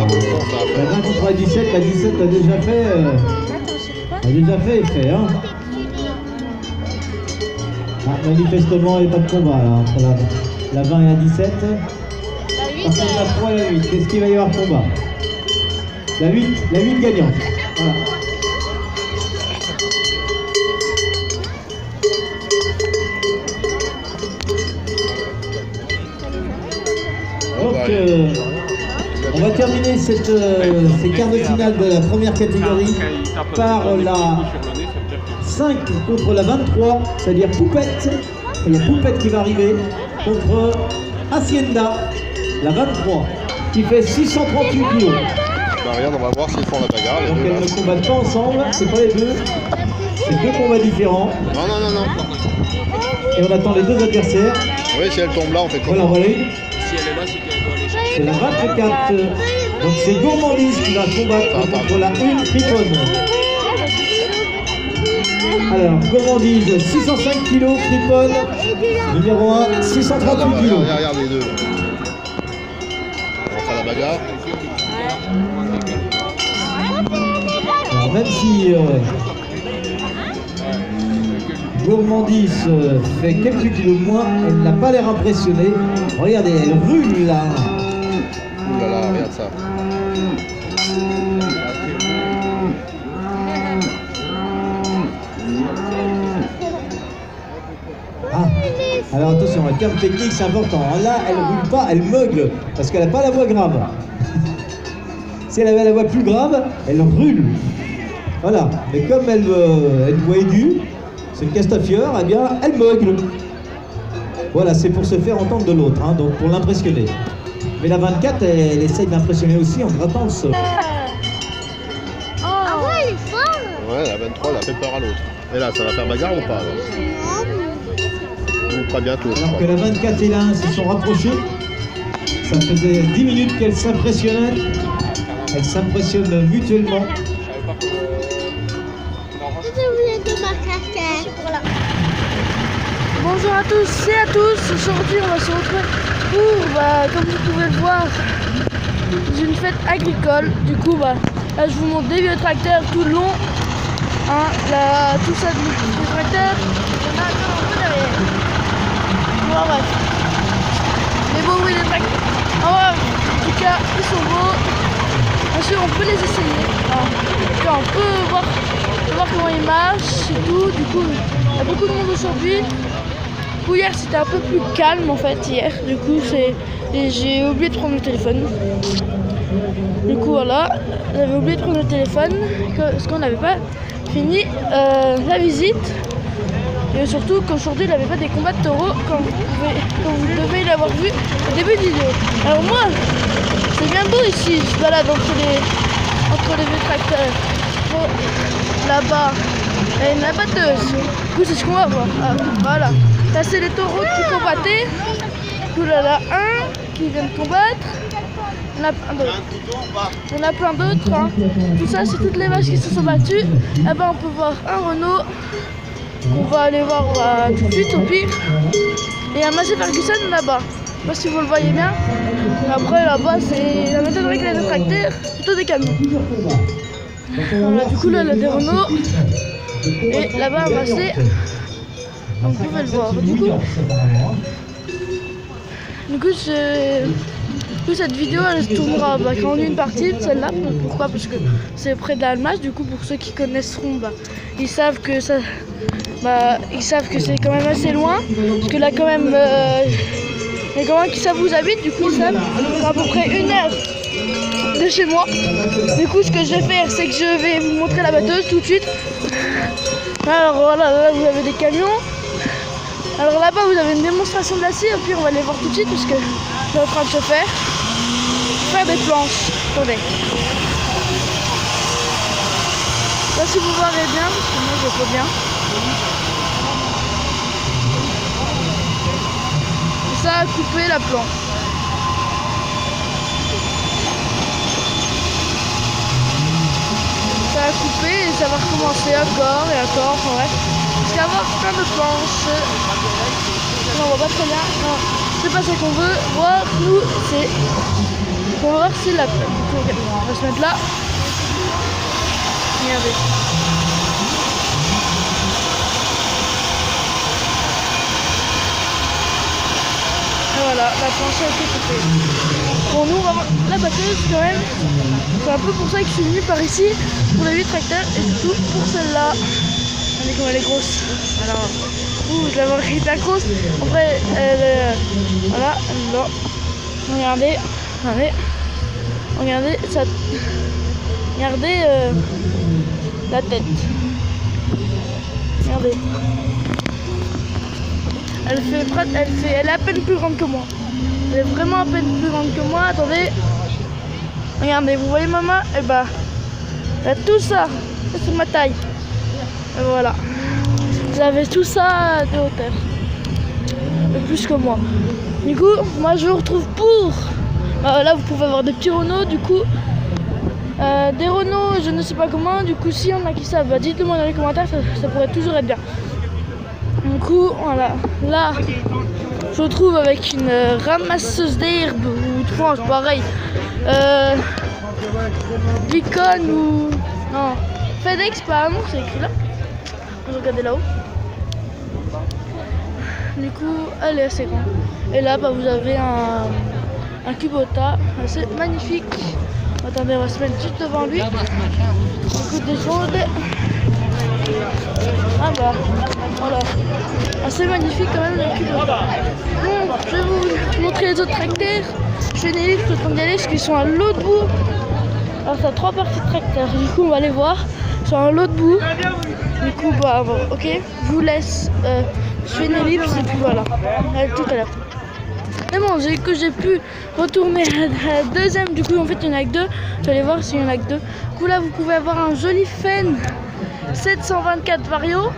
La 20 contre la 17, la 17 a déjà fait. Effet, hein. Ah, manifestement, il n'y a pas de combat là, entre la 20 et la 17. Parce que la 3 et la 8, qu'est-ce qu'il va y avoir combat? La 8 gagnante. Voilà. Donc, on va terminer ces quarts de finale de la première catégorie par la 5 contre la 23, c'est-à-dire Poupette. Il y a Poupette qui va arriver contre Hacienda, la 23, qui fait 638 kilos. Bah regarde, on va voir s'ils font la bagarre. Donc elles ne combattent pas ensemble, c'est pas les deux. C'est deux combats différents. Non. Et on attend les deux adversaires. Oui, si elle tombe là, on fait comment? Voilà, voilà. Si elle est là, c'est qu'elle doit aller chercher. C'est la 24. Donc c'est Gourmandise qui va combattre contre la 1 Friponne. Alors, Gourmandise, 605 kg, Friponne, numéro 1, 638 kg. Regarde les deux. On va faire la bagarre. Alors, même si Gourmandise fait quelques kilos de moins, elle n'a pas l'air impressionnée. Regardez, elle rule là. Ouh là là, regarde ça. Ah, alors attention, le terme technique c'est important. Là, elle roule pas, elle meugle, parce qu'elle n'a pas la voix grave. Si elle avait la voix plus grave, elle rule. Voilà, mais comme elle a une voix aiguë, c'est une castafiore, eh bien, elle meugle. Voilà, c'est pour se faire entendre de l'autre, hein, donc pour l'impressionner. Mais la 24, elle essaye d'impressionner aussi en grattant le sol. Ah ouais, il est fort. Ouais, la 23, elle a fait peur à l'autre. Et là, ça va faire bagarre ou pas alors? Ou pas bientôt. Alors que la 24 et la 1 se sont rapprochés. Ça faisait 10 minutes qu'elles s'impressionnaient. Elles s'impressionnent mutuellement. J'ai oublié de ma casquette. Voilà. Bonjour à tous et à tous, aujourd'hui on va se retrouver pour, comme vous pouvez le voir, une fête agricole. Du coup, là je vous montre des vieux tracteurs tout le long, hein, tout ça des tracteurs, il y en a un peu derrière. Bon, bref, les beaux bruits des tracteurs. En tout cas, ils sont beaux. Bien sûr, on peut les essayer. Alors, en tout cas, on peut voir comment ils marchent et tout. Du coup, il y a beaucoup de monde aujourd'hui. Du coup, hier c'était un peu plus calme en fait. Hier, du coup, j'ai oublié de prendre le téléphone. Du coup, voilà, j'avais oublié de prendre le téléphone parce qu'on n'avait pas fini la visite. Et surtout qu'aujourd'hui, il n'y avait pas des combats de taureaux comme vous devez l'avoir vu au début de vidéo. Alors moi, c'est bien beau ici, je me balade entre les vieux tracteurs. Bon, là-bas, il y a une abatteuse. Du coup, c'est ce qu'on va voir. Ah, voilà. Là, c'est les taureaux qui combattaient. Tout là, un qui vient de combattre. Il y en a plein d'autres. Il y en a plein d'autres. Hein. Tout ça, c'est toutes les vaches qui se sont battues. Là-bas, on peut voir un Renault. On va aller voir tout de suite au pire. Et un Massey Ferguson là-bas. Je sais pas si vous le voyez bien. Après là-bas c'est la méthode avec les tracteurs, plutôt des camions. Voilà, du coup là il y a des Renault. Et là-bas un Massey. Donc vous pouvez le voir. Du coup cette vidéo elle se tournera quand on est une partie de celle-là. Pourquoi? Parce que c'est près de l'Almas. Du coup pour ceux qui connaisseront, ils savent que ça. Ils savent que c'est quand même assez loin, parce que là quand même, les gens qui savent où j'habite, du coup ils savent à peu près 1 heure de chez moi. Du coup ce que je vais faire, c'est que je vais vous montrer la batteuse tout de suite. Alors voilà, là vous avez des camions. Alors là-bas vous avez une démonstration de la scie, et puis on va les voir tout de suite, parce que c'est en train de se faire des planches. Attendez. Là si vous verrez bien, parce que moi je vois bien. Ça a coupé la planche. Ça a coupé et ça va recommencer encore et encore, enfin bref. Parce qu'il va y avoir plein de planches. Non, on voit pas très bien. Non, c'est pas ça qu'on veut voir. Nous, c'est Donc on va voir si c'est la peine. Donc, ok, on va se mettre là. Regardez. Et voilà, la planche a été coupée. Bon, nous on va voir la batteuse quand même. C'est un peu pour ça que je suis venu par ici, pour les 8 tracteurs et surtout pour celle-là. Regardez comme elle est grosse. Alors, je la vois très grosse. Après, voilà, elle est là. Regardez, regardez ça. Regardez la tête. Regardez. Elle est à peine plus grande que moi. Elle est vraiment à peine plus grande que moi. Attendez. Regardez, vous voyez ma main? Et bah, elle a tout ça. Ça, c'est ma taille. Et voilà. J'avais tout ça de hauteur. Et plus que moi. Du coup, moi je vous retrouve pour... là, vous pouvez avoir des petits Renault, du coup. Des Renault, je ne sais pas comment. Du coup, si on a qui savent, bah, dites-le moi dans les commentaires, ça pourrait toujours être bien. Du coup, voilà. Là, je vous retrouve avec une ramasseuse d'herbe ou de franges, pareil. Beacon ou... Non, FedEx, pas non, c'est écrit là. Regardez là-haut. Du coup, elle est assez grande. Et là, bah, vous avez un Kubota assez magnifique. Attendez, on va se mettre juste devant lui. Écoute des choses. Ah bah, voilà. Assez magnifique quand même le Kubota. Bon, je vais vous montrer les autres tracteurs. Je fais une ellipse pour d'y aller parce qu'ils sont à l'autre bout. Alors, ça a 3 parties de tracteurs. Du coup, on va les voir. Ils sont à l'autre bout. Du coup, bah, bon, ok. Je vous laisse. Je fais une ellipse et puis voilà. Tout à l'heure. Mais bon, que j'ai pu retourner à la deuxième. Du coup, en fait, il y en a que 2. Je vais aller voir s'il y en a que 2. Du coup, là, vous pouvez avoir un joli Fenn 724 Vario.